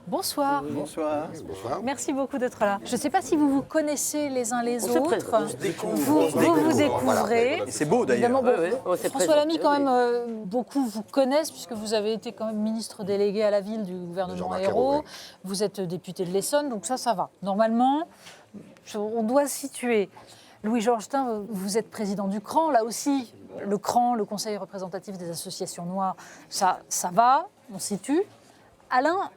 Bonsoir. Bonsoir. Bonsoir. Merci beaucoup d'être là. Je ne sais pas si vous vous connaissez les uns les autres. Vous Voilà. découvrez. Et c'est beau d'ailleurs. Évidemment, bon, On s'est François Lamy, présenté, quand même, beaucoup vous connaissent puisque vous avez été quand même ministre délégué à la ville du gouvernement Jean-Marc Ayrault. Ayrault, oui. Vous êtes député de l'Essonne, donc ça va. Normalement, on doit se situer. Louis-Georges Tin, vous êtes président du CRAN. Là aussi, le CRAN, le Conseil représentatif des associations noires, ça va, on situe. Alain,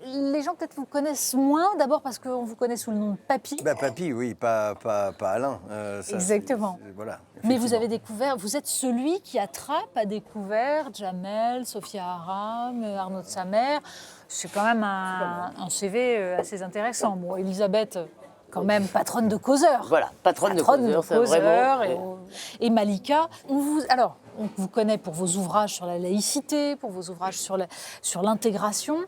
les gens peut-être vous connaissent moins, d'abord parce qu'on vous connaît sous le nom de Papy. Papy, oui, pas Alain. Exactement. Voilà. Mais vous avez découvert, vous êtes celui qui a découvert Jamel, Sophia Aram, Arnaud de Samer. C'est quand même un CV assez intéressant. Bon, Elisabeth, quand même patronne de causeur. Voilà, patronne de causeur, c'est vraiment... Et Malika, on vous connaît pour vos ouvrages sur la laïcité, pour vos ouvrages sur l'intégration.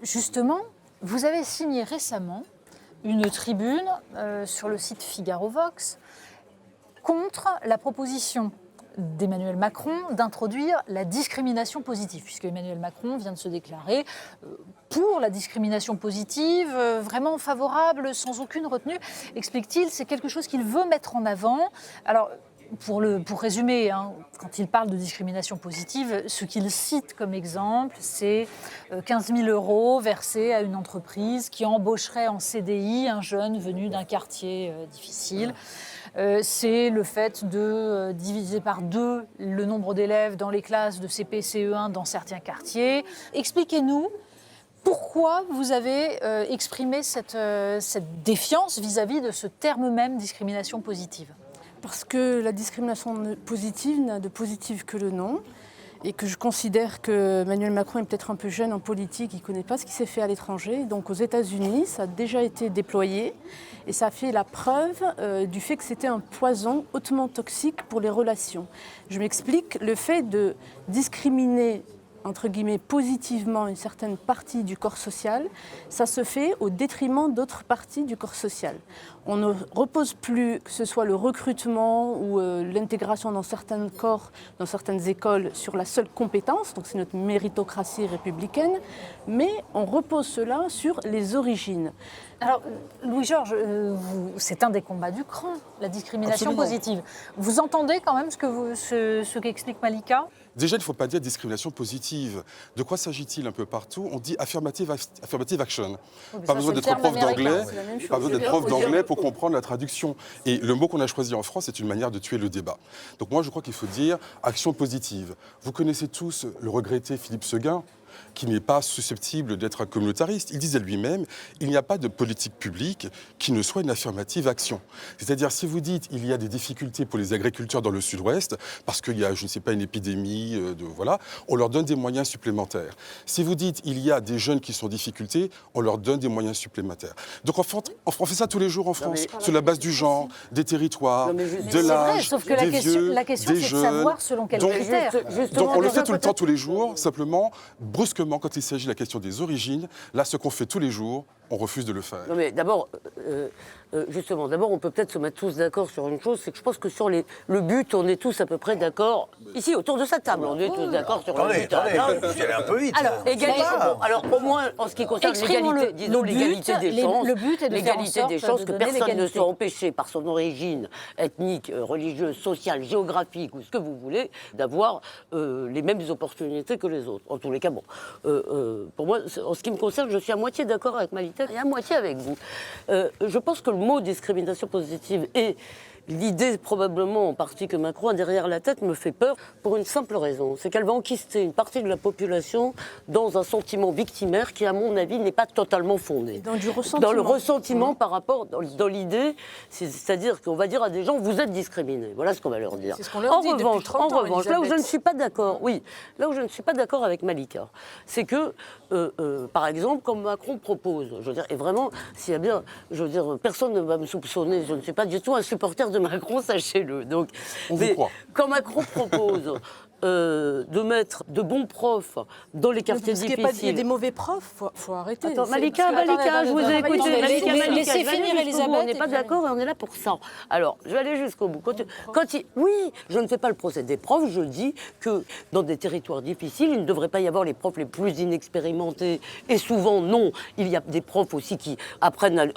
Justement, vous avez signé récemment une tribune sur le site Figaro Vox contre la proposition d'Emmanuel Macron d'introduire la discrimination positive, puisque Emmanuel Macron vient de se déclarer pour la discrimination positive, vraiment favorable, sans aucune retenue, explique-t-il. C'est quelque chose qu'il veut mettre en avant. Alors, pour résumer, quand il parle de discrimination positive, ce qu'il cite comme exemple, c'est 15 000 € versés à une entreprise qui embaucherait en CDI un jeune venu d'un quartier difficile. C'est le fait de diviser par 2 le nombre d'élèves dans les classes de CP, CE1 dans certains quartiers. Expliquez-nous pourquoi vous avez exprimé cette défiance vis-à-vis de ce terme même, discrimination positive. Parce que la discrimination positive n'a de positif que le nom et que je considère que Emmanuel Macron est peut-être un peu jeune en politique, il ne connaît pas ce qui s'est fait à l'étranger. Donc aux États-Unis, ça a déjà été déployé et ça a fait la preuve du fait que c'était un poison hautement toxique pour les relations. Je m'explique, le fait de discriminer entre guillemets, positivement une certaine partie du corps social, ça se fait au détriment d'autres parties du corps social. On ne repose plus, que ce soit le recrutement ou l'intégration dans certains corps, dans certaines écoles, sur la seule compétence, donc c'est notre méritocratie républicaine, mais on repose cela sur les origines. Alors, Louis-Georges, c'est un des combats du CRAN, la discrimination Absolument. positive. Vous entendez quand même ce qu'explique Malika ? Déjà, il ne faut pas dire discrimination positive. De quoi s'agit-il un peu partout? On dit affirmative action. Pas besoin d'être prof d'anglais, pas besoin d'être prof d'anglais pour comprendre la traduction. Et le mot qu'on a choisi en France, c'est une manière de tuer le débat. Donc moi, je crois qu'il faut dire action positive. Vous connaissez tous le regretté Philippe Séguin, qui n'est pas susceptible d'être un communautariste. Il disait lui-même, il n'y a pas de politique publique qui ne soit une affirmative action. C'est-à-dire, si vous dites il y a des difficultés pour les agriculteurs dans le sud-ouest, parce qu'il y a, je ne sais pas, une épidémie, on leur donne des moyens supplémentaires. Si vous dites il y a des jeunes qui sont en difficulté, on leur donne des moyens supplémentaires. Donc on fait ça tous les jours en France, sur la base du genre, des territoires, de l'âge, sauf que des vieux, la question des c'est de jeunes. savoir selon quels critères. Donc on le fait tout le temps, tous les jours, simplement, brusquement, quand il s'agit de la question des origines, là, ce qu'on fait tous les jours, on refuse de le faire. Non mais d'abord, d'abord on peut peut-être se mettre tous d'accord sur une chose, c'est que je pense que sur le but, on est tous à peu près d'accord. Ici, autour de cette table, on est tous d'accord sur le but. Attendez, vous allez un peu vite. Alors, au moins, en ce qui concerne l'égalité, disons l'égalité des chances, le but est de faire en sorte des chances de que donner personne ne l'égalité. soit empêché par son origine ethnique, religieuse, sociale, géographique ou ce que vous voulez, d'avoir les mêmes opportunités que les autres. En tous les cas, bon, pour moi, en ce qui me concerne, je suis à moitié d'accord avec Malika et à moitié avec vous. Je pense que le mot discrimination positive et l'idée probablement en partie que Macron a derrière la tête me fait peur pour une simple raison, c'est qu'elle va enquister une partie de la population dans un sentiment victimaire qui, à mon avis, n'est pas totalement fondé. Dans le ressentiment par rapport, dans l'idée, c'est-à-dire qu'on va dire à des gens, vous êtes discriminés. Voilà ce qu'on va leur dire. C'est ce qu'on leur dit depuis 30 ans, en revanche, là où je ne Elisabeth. suis pas d'accord, là où je ne suis pas d'accord avec Malika, c'est que, par exemple, comme Macron propose, je veux dire, et vraiment, s'il y a bien, je veux dire, personne ne va me soupçonner, je ne suis pas du tout un supporter de Macron, sachez-le. Donc, On vous croit. quand Macron propose de mettre de bons profs dans les quartiers Parce qu'il y a difficiles. des mauvais profs, faut arrêter. Attends, C'est- Malika, parce que- je vous ai écouté. Malika, laissez je vais aller finir, jusqu'au bout. Elisabeth, On n'est et pas puis- d'accord et on est là pour ça. Alors, je vais aller jusqu'au bout. Oui, je ne fais pas le procès des profs, je dis que dans des territoires difficiles, il ne devrait pas y avoir les profs les plus inexpérimentés. Et souvent, non. Il y a des profs aussi qui apprennent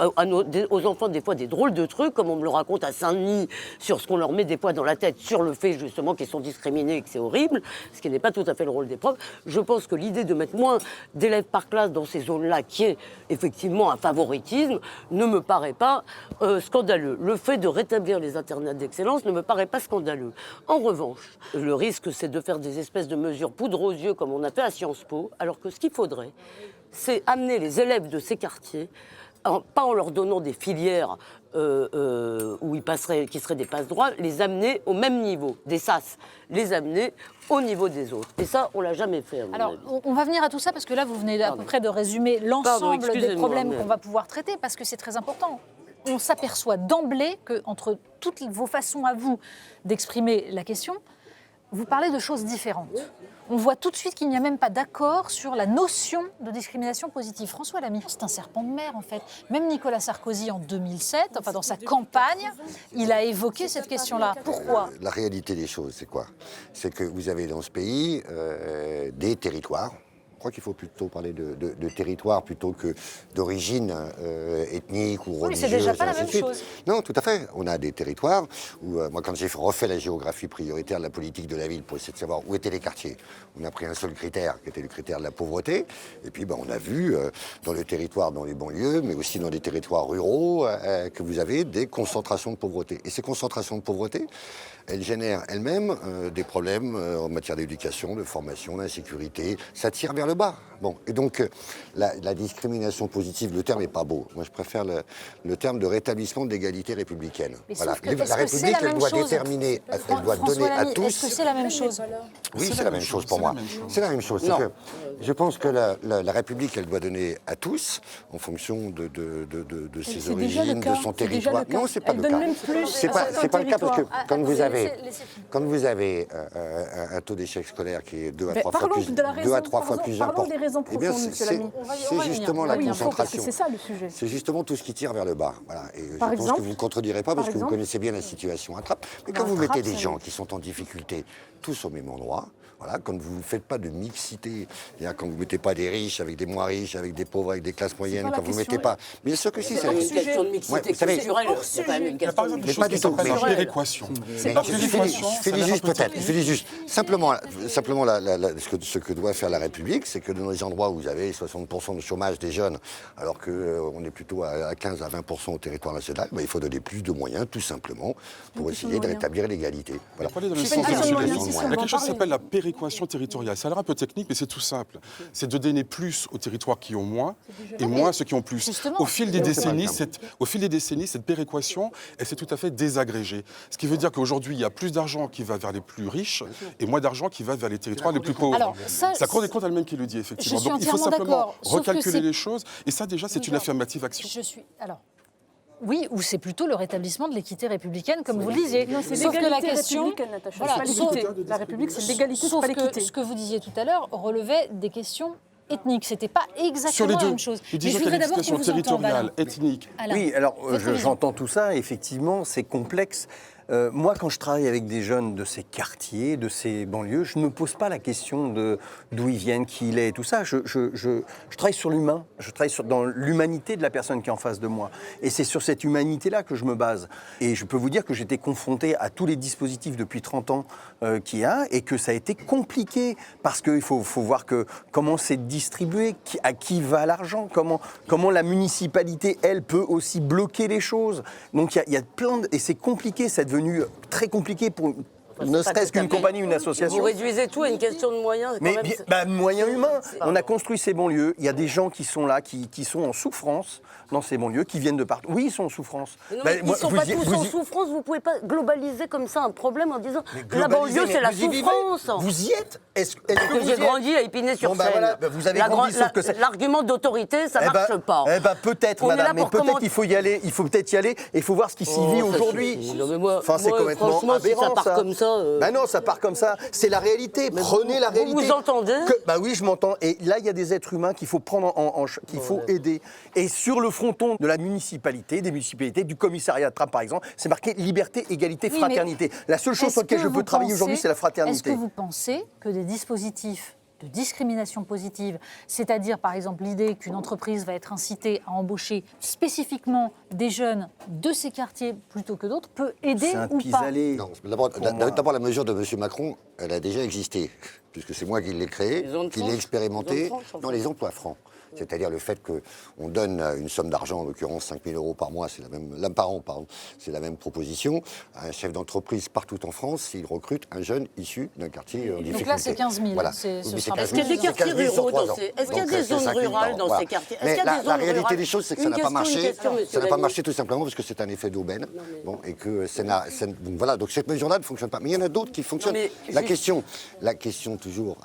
aux enfants des fois des drôles de trucs, comme on me le raconte à Saint-Denis, sur ce qu'on leur met des fois dans la tête, sur le fait justement qu'ils sont discriminés et que c'est horrible, ce qui n'est pas tout à fait le rôle des profs. Je pense que l'idée de mettre moins d'élèves par classe dans ces zones-là, qui est effectivement un favoritisme, ne me paraît pas scandaleux. Le fait de rétablir les internats d'excellence ne me paraît pas scandaleux. En revanche, le risque, c'est de faire des espèces de mesures poudre aux yeux, comme on a fait à Sciences Po, alors que ce qu'il faudrait, c'est amener les élèves de ces quartiers, pas en leur donnant des filières où qui seraient des passe-droits, les amener au même niveau, des SAS, les amener au niveau des autres. Et ça, on ne l'a jamais fait, à mon Alors, avis. on va venir à tout ça parce que là, vous venez à peu près de résumer Pardon, l'ensemble des excusez-moi, problèmes mais- qu'on va pouvoir traiter parce que c'est très important. On s'aperçoit d'emblée qu'entre toutes vos façons à vous d'exprimer la question, vous parlez de choses différentes. On voit tout de suite qu'il n'y a même pas d'accord sur la notion de discrimination positive. François Lamy, c'est un serpent de mer en fait. Même Nicolas Sarkozy en 2007, enfin dans sa campagne, il a évoqué cette question-là. Pourquoi ? La réalité des choses, c'est quoi? C'est que vous avez dans ce pays des territoires. Je crois qu'il faut plutôt parler de territoire plutôt que d'origine ethnique ou religieuse. Oui, c'est déjà pas la ainsi de même suite. chose. Non, tout à fait. On a des territoires où, moi, quand j'ai refait la géographie prioritaire de la politique de la ville pour essayer de savoir où étaient les quartiers, on a pris un seul critère, qui était le critère de la pauvreté. Et puis, on a vu dans le territoire, dans les banlieues, mais aussi dans les territoires ruraux, que vous avez des concentrations de pauvreté. Et ces concentrations de pauvreté, elles génèrent elles-mêmes des problèmes en matière d'éducation, de formation, d'insécurité. Ça tire vers le bas. Bon, et donc la discrimination positive, le terme n'est pas beau. Moi, je préfère le terme de rétablissement de l'égalité républicaine. Mais Voilà. sauf que, est-ce La que c'est République, la elle même doit chose déterminer, elle doit François donner à Lamy, tous. est-ce que c'est la même chose ? Oui, c'est la même chose pour moi. C'est la même chose. C'est Non. que je pense que la République, elle doit donner à tous, en fonction de ses c'est déjà le origines, cas. de son C'est déjà territoire. le cas. Non, c'est pas Elle le donne cas. même plus C'est à pas certains le cas parce que territoires. quand vous avez un taux d'échec scolaire qui est 2 à 3 fois parlons plus, de la 2 à raison, 3 fois plus parlons important. des raisons Eh bien, profondes, monsieur Lamy. On va y c'est venir. justement Oui, la il faut, parce que concentration. C'est ça le sujet. C'est justement tout ce qui tire vers le bas. Voilà. Et je Par pense exemple que vous ne contredirez pas parce Par que vous exemple connaissez bien la situation à Trappes. Mais quand Bah, vous mettez Trappes, des ça gens y est. qui sont en difficulté tous au même endroit, voilà, quand vous ne faites pas de mixité, c'est-à-dire quand vous ne mettez pas des riches avec des moins riches, avec des pauvres avec des classes moyennes, pas la quand vous ne question. mettez pas... Mais ce que si, C'est c'est pas la une question. question de Ouais, mixité vous savez- culturelle, c'est quand même une Il y a question par exemple de des pas choses du qui tout, s'appellent la mais- péréquation. Mais La je péréquation, ça finis a l'air juste un peu peut-être, technique. je finis juste. Simplement ce que doit faire la République, c'est que dans les endroits où vous avez 60% de chômage des jeunes, alors qu'on est plutôt à 15 à 20% au territoire national, il faut donner plus de moyens, tout simplement, pour essayer de rétablir l'égalité. Voilà. Pour aller dans le C'est sens pas de une la question de suggestion. moyens, c'est Il y a quelque chose ça, qui s'appelle la péréquation territoriale. Ça a l'air un peu technique, mais c'est tout simple. C'est de donner plus aux territoires qui ont moins et moins à ceux qui ont plus. Justement. Au fil des décennies, cette péréquation, elle s'est tout à fait désagrégée. Ce qui veut dire qu'aujourd'hui, il y a plus d'argent qui va vers les plus riches et moins d'argent qui va vers les territoires les plus pauvres. Alors, ça, c'est la Cour des comptes elle-même qui le dit, effectivement. Je suis Donc il faut entièrement simplement d'accord, sauf que recalculer c'est- les choses. Et ça, déjà, c'est une D'accord. affirmative action. Je suis. Alors. Oui, ou c'est plutôt le rétablissement de l'équité républicaine, comme vous le disiez. Non, c'est Sauf que la l'égalité question. républicaine, Natacha, Voilà, c'est pas sauf- l'équité. La République, c'est l'égalité, c'est Sauf pas que l'équité. ce que vous disiez tout à l'heure relevait des questions ethniques. C'était pas Sur exactement les la deux, même chose. nous Mais disons je qu'il y a voudrais une d'abord qu'on situation vous entende, territoriale, Alain. ethnique. Alain, Oui, alors votre vision. j'entends tout ça, effectivement, c'est complexe. Moi, quand je travaille avec des jeunes de ces quartiers, de ces banlieues, je ne me pose pas la question de d'où ils viennent, qui il est, tout ça. Je travaille sur l'humain, je travaille dans l'humanité de la personne qui est en face de moi. Et c'est sur cette humanité-là que je me base. Et je peux vous dire que j'étais confronté à tous les dispositifs depuis 30 ans qu'il y a, et que ça a été compliqué, parce qu'il faut voir comment c'est distribué, à qui va l'argent, comment la municipalité, elle, peut aussi bloquer les choses. Donc il y a plein de... Et c'est compliqué, c'est devenu très compliqué pour ne serait-ce qu'une compagnie, une association. Vous réduisez tout à une question de moyens. quand Mais même, moyens humains. Pardon. On a construit ces banlieues. Il y a des gens qui sont là, qui sont en souffrance dans ces banlieues, qui viennent de partout. Oui, ils sont en souffrance. Mais non, Bah, mais ils moi, ne sont vous pas y- tous vous en y- souffrance, vous ne pouvez pas globaliser comme ça un problème en disant Mais la globalisez, banlieue c'est mais la vous y vivez. souffrance. Vous y êtes. Est-ce que Que vous y j'ai êtes grandi à Épinay-sur-Seine. Bon, bah voilà, bah vous avez grandi, sauf que c'est- L'argument d'autorité, ça ne Eh ben, marche pas. Eh ben, peut-être, On est là madame, mais pour peut-être comment- il faut y aller. Il faut peut-être y aller et il faut voir ce qui s'y vit Oh, ça aujourd'hui. suffit. Non, mais moi, Enfin, c'est complètement franchement, si ça aberrant, part ça. comme ça, ça. Bah non, ça part comme ça. C'est la réalité. Prenez la réalité. Vous entendez Bah oui, je m'entends. Et là, il y a des êtres humains qu'il faut prendre qu'il faut aider. Et sur le fronton de la municipalité, des municipalités, du commissariat de Trappes par exemple, c'est marqué liberté, égalité, Oui, fraternité. La seule chose sur laquelle je peux travailler aujourd'hui, c'est la fraternité. Est-ce que vous pensez que des dispositifs de discrimination positive, c'est-à-dire par exemple l'idée qu'une entreprise va être incitée à embaucher spécifiquement des jeunes de ces quartiers plutôt que d'autres, peut aider ou pas? Non, d'abord, la mesure de M. Macron, elle a déjà existé, puisque c'est moi qui l'ai créée, qui l'ai expérimentée dans les emplois francs. C'est-à-dire le fait qu'on donne une somme d'argent, en l'occurrence 5 000 euros par mois, par an, c'est la même proposition, à un chef d'entreprise partout en France s'il recrute un jeune issu d'un quartier en difficulté. Donc là, c'est 15 000. Voilà. Est-ce qu'il y a des quartiers ruraux est-ce qu'il y a des zones rurales dans ces quartiers? Mais la réalité des choses, c'est que ça n'a pas marché. Ça n'a pas marché tout simplement parce que c'est un effet d'aubaine. Bon, et que voilà, donc cette mesure-là ne fonctionne pas. Mais il y en a d'autres qui fonctionnent. La question toujours,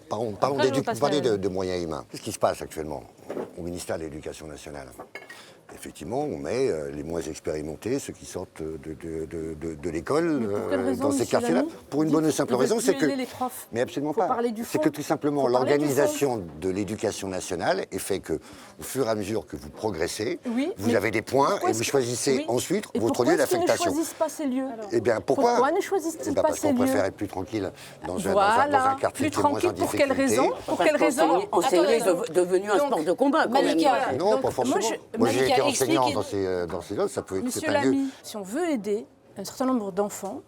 parlons de moyens humains. Qu'est-ce qui se passe actuellement au ministère de l'Éducation nationale? Effectivement, on met les moins expérimentés, ceux qui sortent de l'école, dans ces quartiers-là. Pour une bonne et simple raison, c'est que... Mais absolument pas. C'est que tout simplement, l'organisation de l'éducation nationale est fait que, au fur et à mesure que vous progressez, vous avez des points et vous choisissez ensuite votre lieu d'affectation. Pourquoi ne choisissent pas ces lieux? Eh bien, pourquoi ne choisissent pas parce ces qu'on lieux? préfère être plus tranquille dans un quartier plus qui est moins en tranquille, pour quelle difficulté. raison? Pour quelle raison? Enseigner est devenu un sport de combat, quand même. Non, pas forcément. Moi, j'ai été enseignant dans ces zones, ça peut être Monsieur un lieu. Lamy, si on veut aider un certain nombre d'enfants,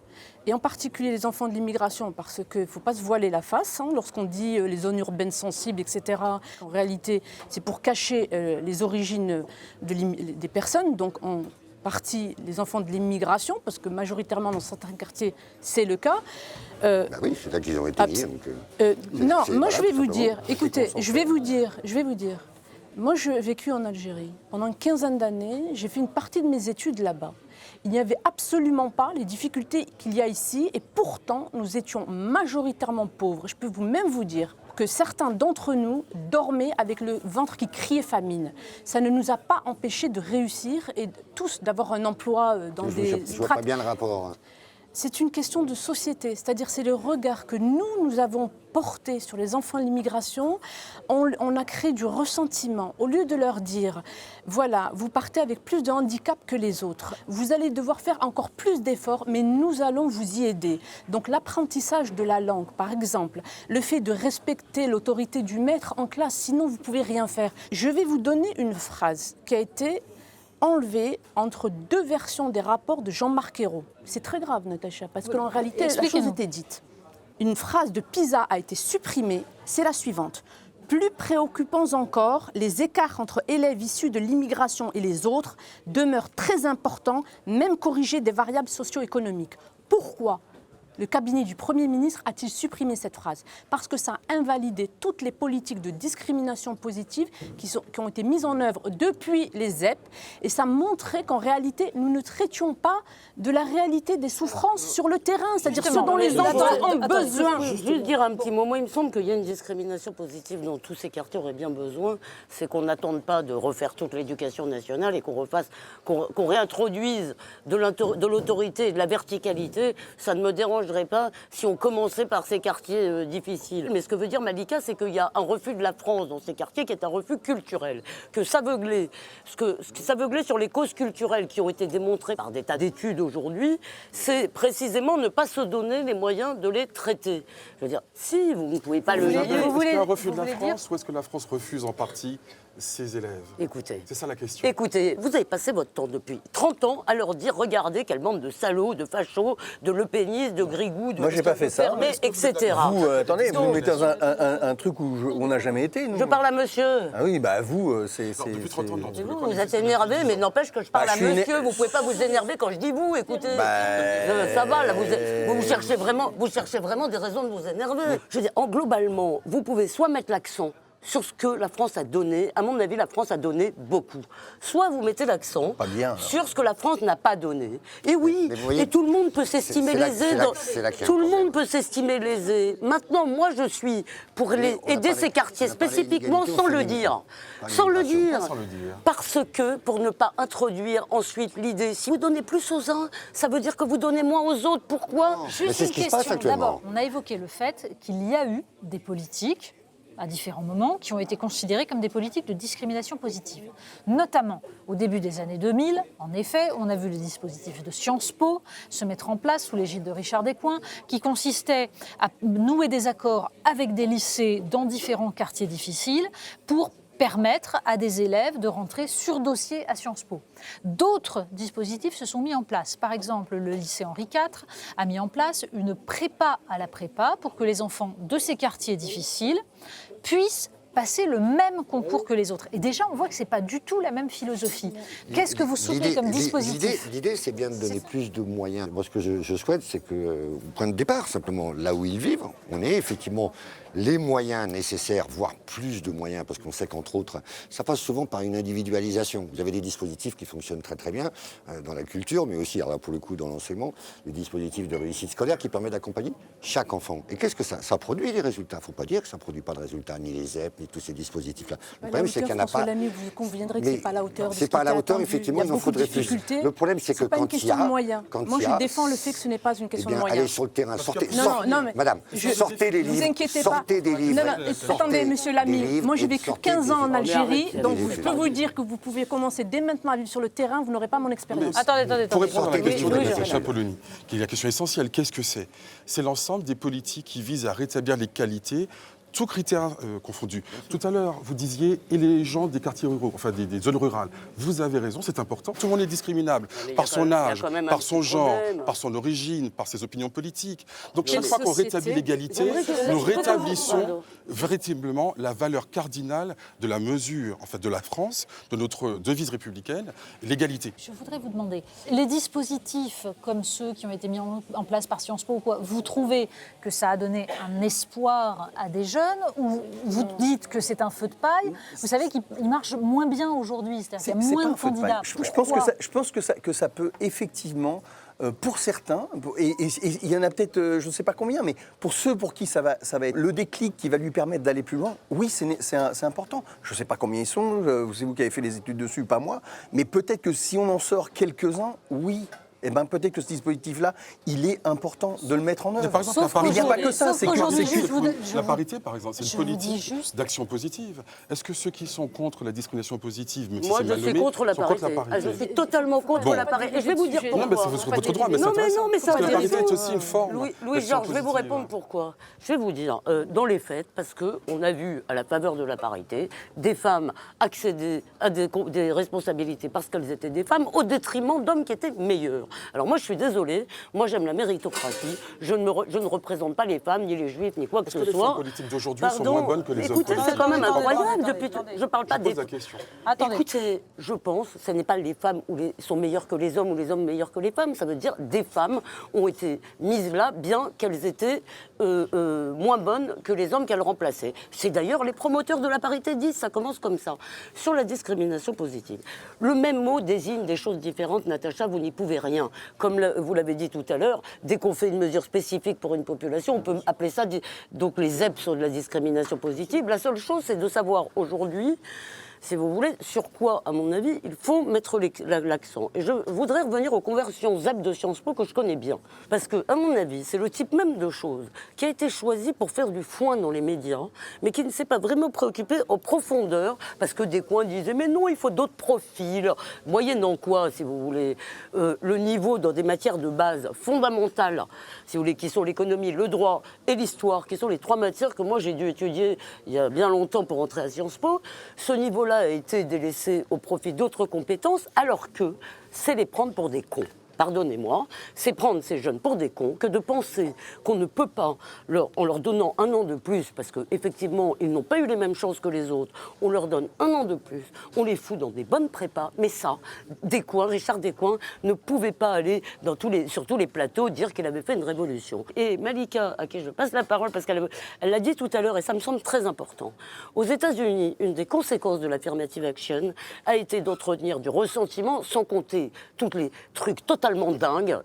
et en particulier les enfants de l'immigration, parce qu'il ne faut pas se voiler la face, lorsqu'on dit les zones urbaines sensibles, etc. En réalité, c'est pour cacher les origines des personnes, donc en partie les enfants de l'immigration, parce que majoritairement dans certains quartiers, c'est le cas. Oui, c'est là qu'ils ont été mis. Non, moi je vais vous dire, écoutez, je vais vous dire. Moi, j'ai vécu en Algérie. Pendant une quinzaine d'années, j'ai fait une partie de mes études là-bas. Il n'y avait absolument pas les difficultés qu'il y a ici, et pourtant, nous étions majoritairement pauvres. Je peux même vous dire que certains d'entre nous dormaient avec le ventre qui criait famine. Ça ne nous a pas empêchés de réussir et tous d'avoir un emploi dans des strates. Je ne vois pas bien le rapport. C'est une question de société, c'est-à-dire c'est le regard que nous avons porté sur les enfants de l'immigration. On a créé du ressentiment. Au lieu de leur dire, voilà, vous partez avec plus de handicap que les autres, vous allez devoir faire encore plus d'efforts, mais nous allons vous y aider. Donc l'apprentissage de la langue, par exemple, le fait de respecter l'autorité du maître en classe, sinon vous ne pouvez rien faire. Je vais vous donner une phrase qui a été enlevé entre deux versions des rapports de Jean-Marc Ayrault. C'est très grave, Natacha, parce qu'en réalité, la chose était dite. Une phrase de PISA a été supprimée, c'est la suivante. Plus préoccupants encore, les écarts entre élèves issus de l'immigration et les autres demeurent très importants, même corrigés des variables socio-économiques. Pourquoi le cabinet du Premier ministre a-t-il supprimé cette phrase? Parce que ça a invalidé toutes les politiques de discrimination positive qui ont été mises en œuvre depuis les ZEP, et ça montrait qu'en réalité, nous ne traitions pas de la réalité des souffrances sur le terrain, c'est-à-dire ce dont les enfants ont besoin. Je veux juste dire un petit mot. Moi, il me semble qu'il y a une discrimination positive dont tous ces quartiers auraient bien besoin. C'est qu'on n'attende pas de refaire toute l'éducation nationale et qu'on réintroduise de l'autorité et de la verticalité. Ça ne me dérangerait pas si on commençait par ces quartiers difficiles. Mais ce que veut dire Malika, c'est qu'il y a un refus de la France dans ces quartiers qui est un refus culturel. Que s'aveugler sur les causes culturelles qui ont été démontrées par des tas d'études aujourd'hui, c'est précisément ne pas se donner les moyens de les traiter. Je veux dire, si vous ne pouvez pas le nier... Est-ce qu'il y a un refus de la France ou est-ce que la France refuse en partie ses élèves? Écoutez. C'est ça la question. Écoutez, vous avez passé votre temps depuis 30 ans à leur dire, regardez quelle bande de salauds, de fachos, de lepénistes, de grigous, de... Moi, j'ai pas fait ça. etc. Vous, attendez, vous mettez dans un truc où on n'a jamais été, nous. Je parle à monsieur. Ah oui, bah vous, c'est... Depuis 30 ans, non. Vous êtes énervé, mais n'empêche que je parle à monsieur. Vous pouvez pas vous énerver quand je dis vous, écoutez. Ça va, là, vous cherchez vraiment des raisons de vous énerver. Je veux dire, globalement, vous pouvez soit mettre l'accent sur ce que la France a donné. À mon avis, la France a donné beaucoup. Soit vous mettez l'accent Pas bien, sur ce que la France n'a pas donné. Et oui, Mais vous voyez, et tout le monde peut s'estimer lésé. Tout le monde peut s'estimer lésé. Maintenant, moi, je suis pour on a aider parlé- ces quartiers on a parlé spécifiquement d'égalité sans au le féminin. dire. Pas Sans le l'immigration. dire. Sans le dire. Parce que, pour ne pas introduire ensuite l'idée, si vous donnez plus aux uns, ça veut dire que vous donnez moins aux autres. Pourquoi? Mais Juste c'est une ce qui se passe question. actuellement. D'abord, on a évoqué le fait qu'il y a eu des politiques à différents moments qui ont été considérées comme des politiques de discrimination positive. Notamment au début des années 2000, en effet, on a vu le dispositif de Sciences Po se mettre en place sous l'égide de Richard Descoings, qui consistait à nouer des accords avec des lycées dans différents quartiers difficiles pour permettre à des élèves de rentrer sur dossier à Sciences Po. D'autres dispositifs se sont mis en place. Par exemple, le lycée Henri IV a mis en place une prépa à la prépa pour que les enfants de ces quartiers difficiles puissent passer le même concours que les autres. Et déjà, on voit que ce n'est pas du tout la même philosophie. Qu'est-ce que vous soutenez comme dispositif? L'idée, c'est bien de donner plus de moyens. Moi, ce que je souhaite, c'est que, au point de départ, simplement, là où ils vivent, on ait effectivement les moyens nécessaires, voire plus de moyens, parce qu'on sait qu'entre autres, ça passe souvent par une individualisation. Vous avez des dispositifs qui fonctionnent très très bien dans la culture, mais aussi, alors là, pour le coup, dans l'enseignement, les dispositifs de réussite scolaire qui permettent d'accompagner chaque enfant. Et qu'est-ce que ça produit des résultats? Il ne faut pas dire que ça ne produit pas de résultats, ni les ZEP, ni tous ces dispositifs-là. Le problème, c'est qu'il n'y en a pas. Lamy, vous conviendrez que ce n'est pas à la hauteur. C'est pas à la hauteur, effectivement, il en faudrait plus. Le problème, c'est que pas une quand il y question de a. moyens. Moi, je défends le fait que ce n'est pas une question de moyens. Allez sur le terrain, sortez. Non, mais Madame, sortez les ne vous livres. inquiétez pas. Sortez des livres. Attendez, monsieur Lamy, moi j'ai vécu 15 ans en Algérie, donc livres. je peux vous dire que vous pouvez commencer dès maintenant à vivre sur le terrain, vous n'aurez pas mon expérience. Attendez. Pour répondre à la question de oui, Natacha Polony, qui est la question essentielle, qu'est-ce que c'est? C'est l'ensemble des politiques qui visent à rétablir les qualités, tous critères confondus. Tout à l'heure, vous disiez, et les gens des quartiers ruraux, enfin des zones rurales. Vous avez raison, c'est important. Tout le monde est discriminable par son âge, par son genre, par son origine, par ses opinions politiques. Donc chaque fois qu'on rétablit l'égalité, nous rétablissons véritablement la valeur cardinale de la mesure, en fait, de la France, de notre devise républicaine, l'égalité. Je voudrais vous demander, les dispositifs comme ceux qui ont été mis en place par Sciences Po, ou quoi, vous trouvez que ça a donné un espoir à des jeunes ou vous dites que c'est un feu de paille? Vous savez qu'il marche moins bien aujourd'hui, c'est-à-dire qu'il y a moins de candidats. Je pense que ça peut effectivement, pour certains, et il y en a peut-être, je ne sais pas combien, mais pour ceux pour qui ça va être le déclic qui va lui permettre d'aller plus loin, oui, c'est important. Je ne sais pas combien ils sont, c'est vous qui avez fait les études dessus, pas moi, mais peut-être que si on en sort quelques-uns, oui. Eh ben, peut-être que ce dispositif-là, il est important de le mettre en œuvre. Par exemple, il n'y a pas que ça. C'est la parité, par exemple, c'est je une vous dis politique juste- d'action positive. Est-ce que ceux qui sont contre la discrimination positive, même si Moi, c'est je mal suis nommé, contre la sont contre parité. la parité? Je suis totalement contre Bon. la parité. Et je vais vous dire pourquoi. Non, mais c'est votre droit, mais c'est Non, mais intéressant. non, mais ça Parce que va la dire parité est raison. aussi une forme. Louis-Georges, je vais vous répondre pourquoi. Je vais vous dire, dans les faits, parce qu'on a vu, à la faveur de la parité, des femmes accéder à des responsabilités parce qu'elles étaient des femmes, au détriment d'hommes qui étaient meilleurs. Alors moi, je suis désolée, moi j'aime la méritocratie, je ne représente pas les femmes, ni les juifs, ni quoi que Est-ce ce que les soit. femmes politiques d'aujourd'hui sont moins bonnes que les hommes Écoutez, politiques? c'est quand même Attendez, incroyable. attendez. Je parle pas Je des... pose la question. Attendez. Écoutez, je pense, ce n'est pas les femmes sont meilleures que les hommes ou les hommes meilleurs que les femmes. Ça veut dire des femmes ont été mises là, bien qu'elles étaient moins bonnes que les hommes qu'elles remplaçaient. C'est d'ailleurs les promoteurs de la parité disent, ça commence comme ça. Sur la discrimination positive, le même mot désigne des choses différentes. Natacha, vous n'y pouvez rien. Comme vous l'avez dit tout à l'heure, dès qu'on fait une mesure spécifique pour une population, on peut appeler ça donc les ZEP sur de la discrimination positive. La seule chose, c'est de savoir aujourd'hui, si vous voulez, sur quoi, à mon avis, il faut mettre l'accent. Et je voudrais revenir aux conversions ZEP de Sciences Po que je connais bien. Parce que, à mon avis, c'est le type même de choses qui a été choisi pour faire du foin dans les médias, mais qui ne s'est pas vraiment préoccupé en profondeur, parce que des coins disaient, mais non, il faut d'autres profils, moyennant quoi, si vous voulez, le niveau dans des matières de base fondamentales, si vous voulez, qui sont l'économie, le droit et l'histoire, qui sont les 3 matières que moi j'ai dû étudier il y a bien longtemps pour entrer à Sciences Po, ce niveau-là a été délaissé au profit d'autres compétences, alors que c'est les prendre pour des cons. pardonnez-moi, c'est prendre ces jeunes pour des cons que de penser qu'on ne peut pas, en leur donnant un an de plus, parce qu'effectivement, ils n'ont pas eu les mêmes chances que les autres, on leur donne un an de plus, on les fout dans des bonnes prépas, mais ça, Richard Descoings ne pouvait pas aller sur tous les plateaux dire qu'il avait fait une révolution. Et Malika, à qui je passe la parole, parce qu'elle l'a dit tout à l'heure, et ça me semble très important, aux États-Unis, une des conséquences de l'affirmative action a été d'entretenir du ressentiment, sans compter tous les trucs totalement dingues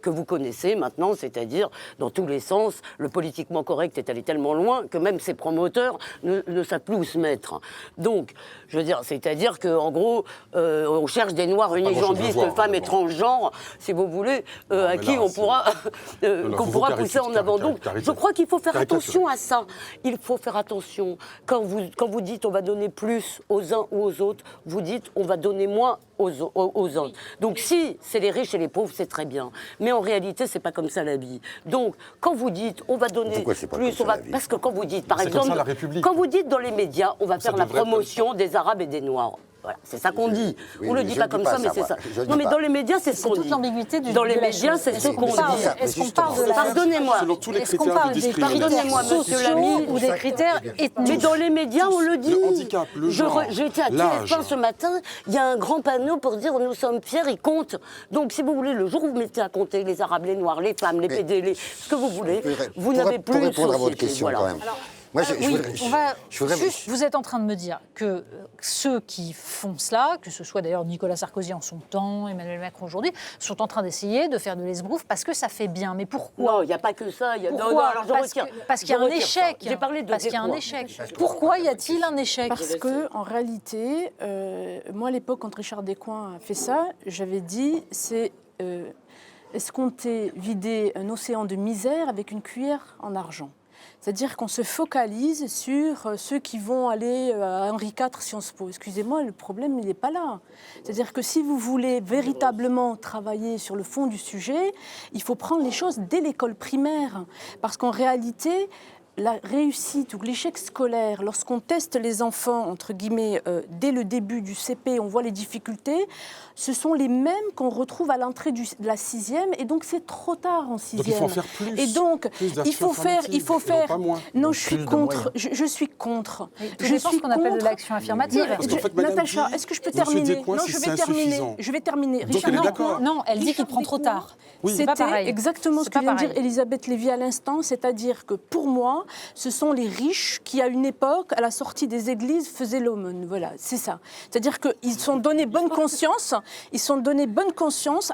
que vous connaissez maintenant, c'est-à-dire dans tous les sens, le politiquement correct est allé tellement loin que même ses promoteurs ne savent plus où se mettre. Donc, je veux dire, c'est-à-dire qu'en gros, on cherche des noirs unijambistes, femmes et transgenres, si vous voulez, à qui on pourra pousser en avant. Donc, je crois qu'il faut faire attention à ça. Il faut faire attention. Quand vous dites on va donner plus aux uns ou aux autres, vous dites on va donner moins aux autres. Donc si c'est les riches et les pauvres, c'est très bien. Mais en réalité, c'est pas comme ça la vie. Donc quand vous dites on va donner plus, parce que quand vous dites, par exemple, quand vous dites dans les médias, on va faire la promotion des Arabes et des Noirs. Voilà, c'est ça qu'on dit. Oui, on ne le dit pas comme ça, mais c'est ça. Non, mais dans les médias, c'est ce qu'on dit. C'est toute l'ambiguïté du Dans les médias, c'est ce qu'on dit. Est-ce qu'on parle de la... Pardonnez-moi. Selon tous les Est-ce qu'on critères parle de des discrimination. critères sociaux ou des critères ethniques? Mais dans les médias, on le dit. Le handicap, le genre, J'étais à l'âge. TF1 ce matin, il y a un grand panneau pour dire nous sommes fiers, ils comptent. Donc si vous voulez, le jour où vous mettez à compter les Arabes, les Noirs, les femmes, les PD, ce que vous voulez, vous n'avez plus une répondre à votre société. question Voilà. quand même. Moi, Vous êtes en train de me dire que ceux qui font cela, que ce soit d'ailleurs Nicolas Sarkozy en son temps, Emmanuel Macron aujourd'hui, sont en train d'essayer de faire de l'esbrouf parce que ça fait bien. Mais pourquoi? Non, il n'y a pas que ça. Pourquoi? Alors je retire. Parce qu'il y a un échec. J'ai parlé de Parce qu'il y a un échec. Pourquoi y a-t-il un échec? Parce que, en réalité, moi, à l'époque, quand Richard Descoings a fait ça, j'avais dit, c'est escompter, vider un océan de misère avec une cuillère en argent. C'est-à-dire qu'on se focalise sur ceux qui vont aller à Henri IV Sciences Po. Excusez-moi, le problème, il n'est pas là. C'est-à-dire que si vous voulez véritablement travailler sur le fond du sujet, il faut prendre les choses dès l'école primaire. Parce qu'en réalité, la réussite ou l'échec scolaire, lorsqu'on teste les enfants, entre guillemets, dès le début du CP, on voit les difficultés, ce sont les mêmes qu'on retrouve à l'entrée de la 6e, et donc c'est trop tard en 6e. Donc il faut en faire plus. Et donc, il faut faire... Pas moins. Non, je suis contre. Je suis contre. Tout dépend ce qu'on appelle de l'action affirmative. Parce qu'en fait, Madame Natacha, dit, est-ce que je peux Monsieur terminer? Descoings, Non, si je c'est vais terminer. insuffisant. Je vais terminer. Donc elle est d'accord. Non, elle dit qu'il prend trop tard. Oui. C'est pas C'était pareil. exactement ce C'est que pas vient de dire pareil. Elisabeth Lévy à l'instant, c'est-à-dire que pour moi, ce sont les riches qui, à une époque, à la sortie des églises, faisaient l'aumône. Voilà, c'est ça. C'est-à-dire qu'ils sont donnés bonne conscience,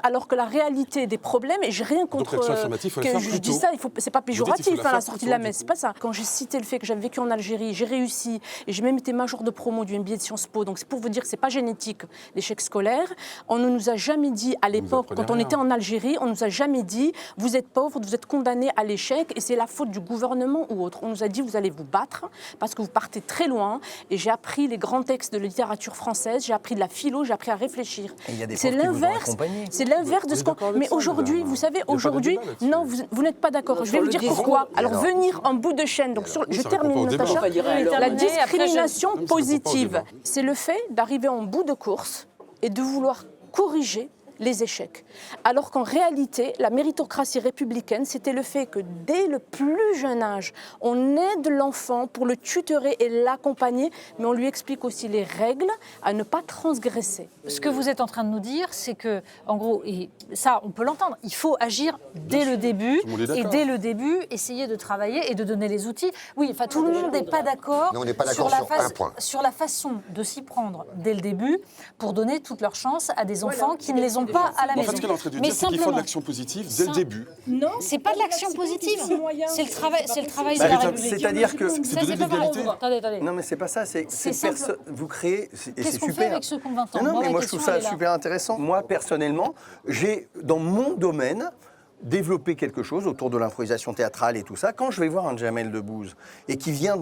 alors que la réalité des problèmes, et j'ai rien contre l'action affirmative, il faut la faire je plus dis tôt. ça, c'est pas Vous dites, il faut péjoratif la à la faire sortie plus de la tôt, messe, du c'est pas ça. Quand j'ai cité le fait que j'avais vécu en Algérie, j'ai réussi, et j'ai même été major de promo du MBA de Sciences Po, donc c'est pour vous dire que c'est pas génétique, l'échec scolaire. On ne nous a jamais dit, à l'époque, apprenez quand on rien. était en Algérie, on nous a jamais dit, vous êtes pauvre, vous êtes condamné à l'échec, et c'est la faute du gouvernement ou autre. On nous a dit, vous allez vous battre, parce que vous partez très loin, et j'ai appris les grands textes de la littérature française, j'ai appris de la philo, j'ai appris à réfléchir. Et il y a des C'est profs qui vous ont l'inverse, accompagné. c'est l'inverse de ce qu'on... d'accord avec Mais ça, aujourd'hui, madame. vous savez, Il y a pas de aujourd'hui, débat là-dessus. non, vous n'êtes pas d'accord. Je vais vous dire pourquoi. Alors, venir en bout de chaîne, donc je ça répond termine, pas au débat. Natacha. On va dire, La discrimination Non, mais ça répond pas au positive, débat. c'est le fait d'arriver en bout de course et de vouloir corriger les échecs. Alors qu'en réalité, la méritocratie républicaine, c'était le fait que dès le plus jeune âge, on aide l'enfant pour le tutorer et l'accompagner, mais on lui explique aussi les règles à ne pas transgresser. Ce que vous êtes en train de nous dire, c'est que, en gros, et ça, on peut l'entendre, il faut agir dès le début, Tout le monde est et d'accord. dès le début, essayer de travailler et de donner les outils. Oui, enfin, tout le monde n'est pas d'accord Non, on n'est pas d'accord sur un point. sur la façon de s'y prendre dès le début pour donner toutes leurs chances à des enfants qui ne les ont pas à la En maison. fait, ce qu'elle est en train de Mais dire, c'est qu'il faut de simplement, l'action positive dès le début. Non, c'est pas de l'action positive, c'est le travail de Bah, la République. c'est-à-dire que... C'est Ça, donner c'est de pas l'égalité. pareil. Attendez. Non, mais c'est pas ça, C'est simple. vous créez, et c'est Qu'est-ce qu'on fait super. avec ceux qui ont 20 ans? Non, Moi, mais la moi je trouve question, ça elle est là. super intéressant. Moi, personnellement, j'ai, dans mon domaine, développé quelque chose autour de l'improvisation théâtrale et tout ça. Quand je vais voir un Jamel Debbouze et qui vient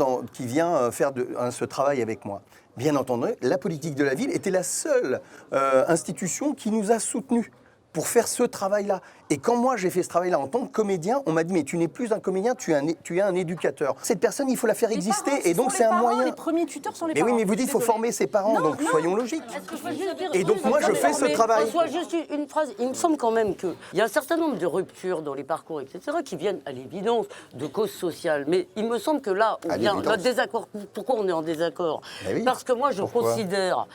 faire ce travail avec moi, bien entendu, la politique de la ville était la seule institution qui nous a soutenus pour faire ce travail-là. Et quand moi j'ai fait ce travail-là en tant que comédien, on m'a dit mais tu n'es plus un comédien, tu es un éducateur. Cette personne, il faut la faire exister et donc c'est un moyen. Les premiers tuteurs sont les Mais parents. oui, mais vous dites qu'il faut former ses parents, donc soyons logiques. Et donc moi je fais ce travail. François, juste une phrase. Il me semble quand même qu'il y a un certain nombre de ruptures dans les parcours, etc., qui viennent à l'évidence de causes sociales. Mais il me semble que là, on vient notre désaccord. Pourquoi on est en désaccord? Parce que moi, je considère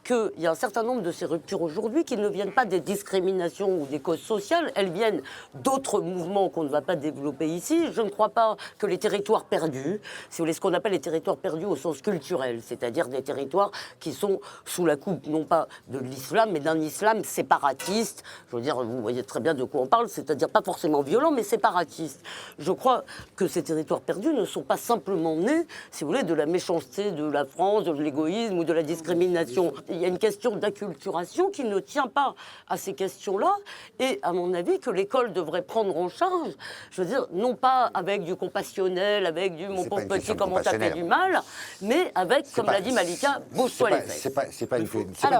qu'il y a un certain nombre de ces ruptures aujourd'hui qui ne viennent pas des discriminations ou des causes sociales, elles viennent d'autres mouvements qu'on ne va pas développer ici. Je ne crois pas que les territoires perdus, si vous voulez, ce qu'on appelle les territoires perdus au sens culturel, c'est-à-dire des territoires qui sont sous la coupe, non pas de l'islam, mais d'un islam séparatiste. Je veux dire, vous voyez très bien de quoi on parle, c'est-à-dire pas forcément violent, mais séparatiste. Je crois que ces territoires perdus ne sont pas simplement nés, si vous voulez, de la méchanceté de la France, de l'égoïsme ou de la discrimination. Il y a une question d'acculturation qui ne tient pas à ces questions-là et, à mon avis, que l'école devrait prendre en charge, je veux dire, non pas avec du compassionnel, avec du mon pauvre petit, comment t'as fait du mal, mais avec, comme l'a dit Malika, bouge-toi les fesses. C'est pas une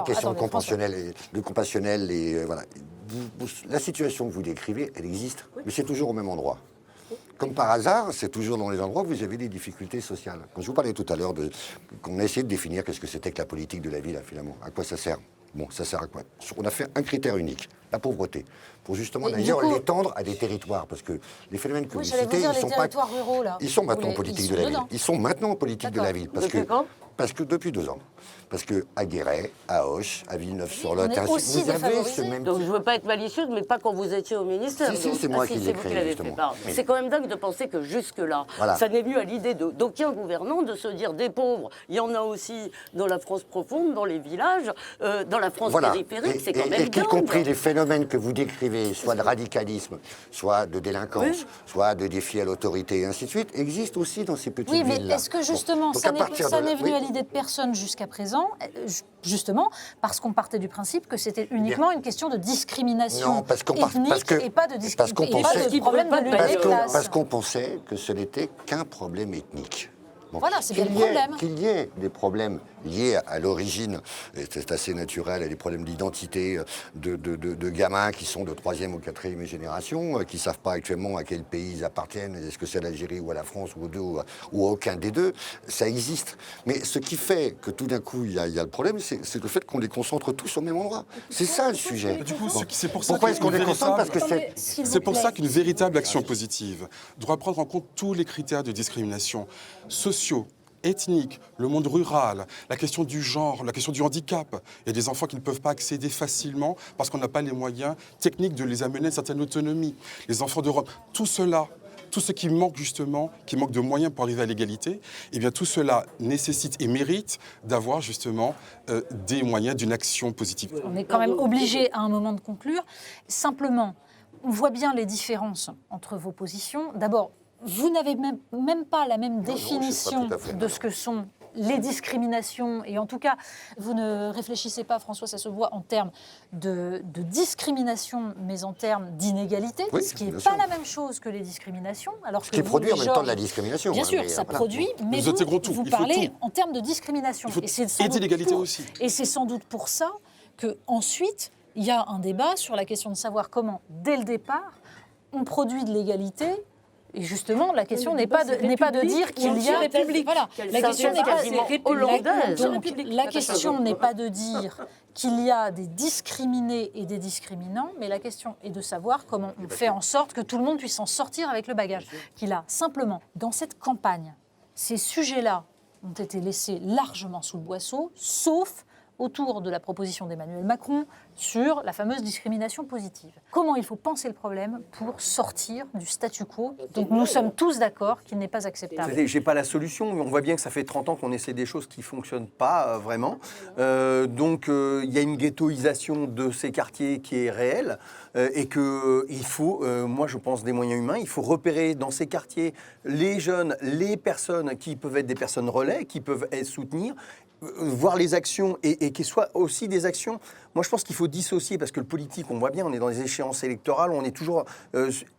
question de compassionnel. Le compassionnel, voilà. La situation que vous décrivez, elle existe, mais c'est toujours au même endroit. Comme par hasard, c'est toujours dans les endroits où vous avez des difficultés sociales. Quand je vous parlais tout à l'heure qu'on a essayé de définir qu'est-ce que c'était que la politique de la ville, finalement, à quoi ça sert? Bon, ça sert à quoi? On a fait un critère unique, la pauvreté, pour justement d'ailleurs l'étendre à des territoires, parce que les phénomènes que vous citez, ils sont pas... ruraux, là. Ils sont maintenant en politique de la ville. Ils sont maintenant en politique de la ville. Parce que depuis 2 ans. Parce qu'à Guéret, à Auch, à Villeneuve-sur-Lot, vous avez ce même... Donc je ne veux pas être malicieuse, mais pas quand vous étiez au ministère. Si, c'est moi qui l'ai créé, justement. C'est quand même dingue de penser que jusque-là, ça n'est venu à l'idée d'aucun gouvernant de se dire des pauvres, il y en a aussi dans la France profonde, dans les villages, dans la France périphérique, c'est quand même dingue. Et y compris les phénomènes que vous décrivez, soit de radicalisme, soit de délinquance, soit de défi à l'autorité, et ainsi de suite, existent aussi dans ces petites villes-là. Oui, mais est-ce que justement, ça n'est venu à l'idée de personne jusqu'à présent, justement, parce qu'on partait du principe que c'était uniquement une question de discrimination ethnique et pas de problème de lutte des classes. Parce qu'on pensait que ce n'était qu'un problème ethnique. Bon, voilà, c'est bien le problème. Qu'il y ait des problèmes liés à l'origine, et c'est assez naturel, à des problèmes d'identité de gamins qui sont de 3e ou 4e génération, qui ne savent pas actuellement à quel pays ils appartiennent, est-ce que c'est l'Algérie ou à la France ou aux deux ou à aucun des deux, ça existe. Mais ce qui fait que tout d'un coup il y a le problème, c'est le fait qu'on les concentre tous au même endroit. C'est ça le sujet. Du coup, c'est pour ça pourquoi est-ce qu'on les concentre? Parce que c'est pour ça qu'une véritable action positive doit prendre en compte tous les critères de discrimination sociaux, ethniques, le monde rural, la question du genre, la question du handicap. Il y a des enfants qui ne peuvent pas accéder facilement parce qu'on n'a pas les moyens techniques de les amener à une certaine autonomie. Les enfants de Rome, tout cela, tout ce qui manque justement, qui manque de moyens pour arriver à l'égalité, eh bien tout cela nécessite et mérite d'avoir justement des moyens d'une action positive. On est quand même obligé à un moment de conclure. Simplement, on voit bien les différences entre vos positions. D'abord, vous n'avez même pas la même définition de ce que sont les discriminations. Et en tout cas, vous ne réfléchissez pas, François, ça se voit en termes de discrimination, mais en termes d'inégalité, ce qui n'est pas la même chose que les discriminations. Alors ce qui produit en même temps de la discrimination. Bien sûr, ça produit, mais vous parlez en termes de discrimination. Et d'égalité aussi. Et c'est sans doute pour ça qu'ensuite, il y a un débat sur la question de savoir comment, dès le départ, on produit de l'égalité. Et justement, la question n'est pas de dire qu'il y a... Voilà. La question n'est pas de dire qu'il y a des discriminés et des discriminants, mais la question est de savoir comment on fait en sorte que tout le monde puisse en sortir avec le bagage qu'il a. Simplement, dans cette campagne, ces sujets-là ont été laissés largement sous le boisseau, sauf autour de la proposition d'Emmanuel Macron sur la fameuse discrimination positive. Comment il faut penser le problème pour sortir du statu quo? Donc nous sommes tous d'accord qu'il n'est pas acceptable. Je n'ai pas la solution, mais on voit bien que ça fait 30 ans qu'on essaie des choses qui ne fonctionnent pas vraiment. Donc il y a une ghettoisation de ces quartiers qui est réelle et qu'il faut, moi je pense, des moyens humains. Il faut repérer dans ces quartiers les jeunes, les personnes qui peuvent être des personnes relais, qui peuvent soutenir voir les actions et qu'elles soient aussi des actions. Moi, je pense qu'il faut dissocier, parce que le politique, on voit bien, on est dans des échéances électorales, on est toujours...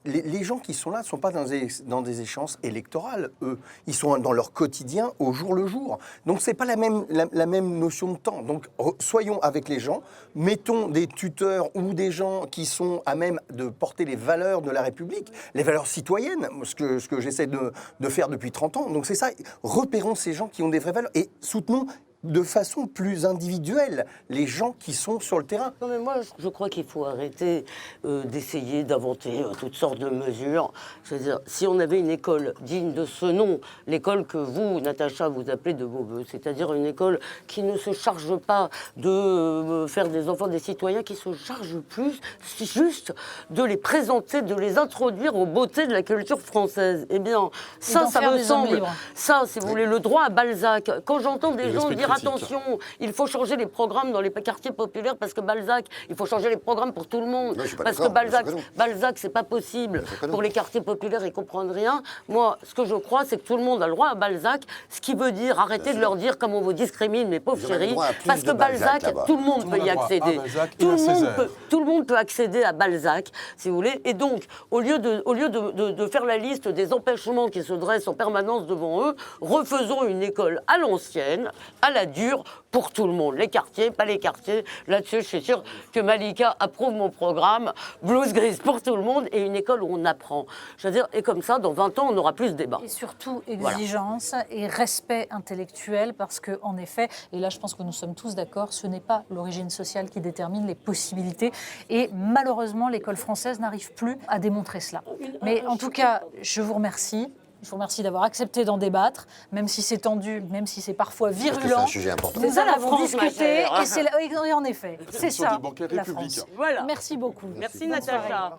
les gens qui sont là ne sont pas dans des échéances électorales, eux. Ils sont dans leur quotidien, au jour le jour. Donc, ce n'est pas la même notion de temps. Donc, soyons avec les gens, mettons des tuteurs ou des gens qui sont à même de porter les valeurs de la République, les valeurs citoyennes, ce que j'essaie de faire depuis 30 ans. Donc, c'est ça, repérons ces gens qui ont des vraies valeurs et soutenons de façon plus individuelle les gens qui sont sur le terrain. Non mais moi je crois qu'il faut arrêter d'essayer d'inventer toutes sortes de mesures. C'est-à-dire, si on avait une école digne de ce nom, l'école que vous, Natacha, vous appelez de vos voeux, c'est-à-dire une école qui ne se charge pas de faire des enfants des citoyens, qui se charge plus juste de les présenter, de les introduire aux beautés de la culture française. Eh bien, ça me semble... Ça, si vous voulez, le droit à Balzac. Quand j'entends des gens dire attention, il faut changer les programmes dans les quartiers populaires parce que Balzac, il faut changer les programmes pour tout le monde. Parce que Balzac, c'est pas possible. Pour les quartiers populaires, ils comprennent rien. Moi, ce que je crois, c'est que tout le monde a le droit à Balzac, ce qui veut dire arrêtez de leur dire comme on vous discrimine, mes pauvres chéris, parce que Balzac, tout le monde peut y accéder. Tout le monde peut accéder à Balzac, si vous voulez. Et donc, au lieu de faire la liste des empêchements qui se dressent en permanence devant eux, refaisons une école à l'ancienne, à la dure, pour tout le monde. Les quartiers, pas les quartiers. Là-dessus, je suis sûre que Malika approuve mon programme. Blouse grise pour tout le monde et une école où on apprend. Je veux dire, et comme ça, dans 20 ans, on aura plus de débats. Et surtout, exigence et respect intellectuel, parce qu'en effet, et là, je pense que nous sommes tous d'accord, ce n'est pas l'origine sociale qui détermine les possibilités. Et malheureusement, l'école française n'arrive plus à démontrer cela. Mais en tout cas, je vous remercie. Je vous remercie d'avoir accepté d'en débattre, même si c'est tendu, même si c'est parfois virulent. C'est un sujet important. Nous en avons discuté, et c'est en effet, c'est ça, des banquets la républicains. France. Voilà. Merci beaucoup. Merci Natacha.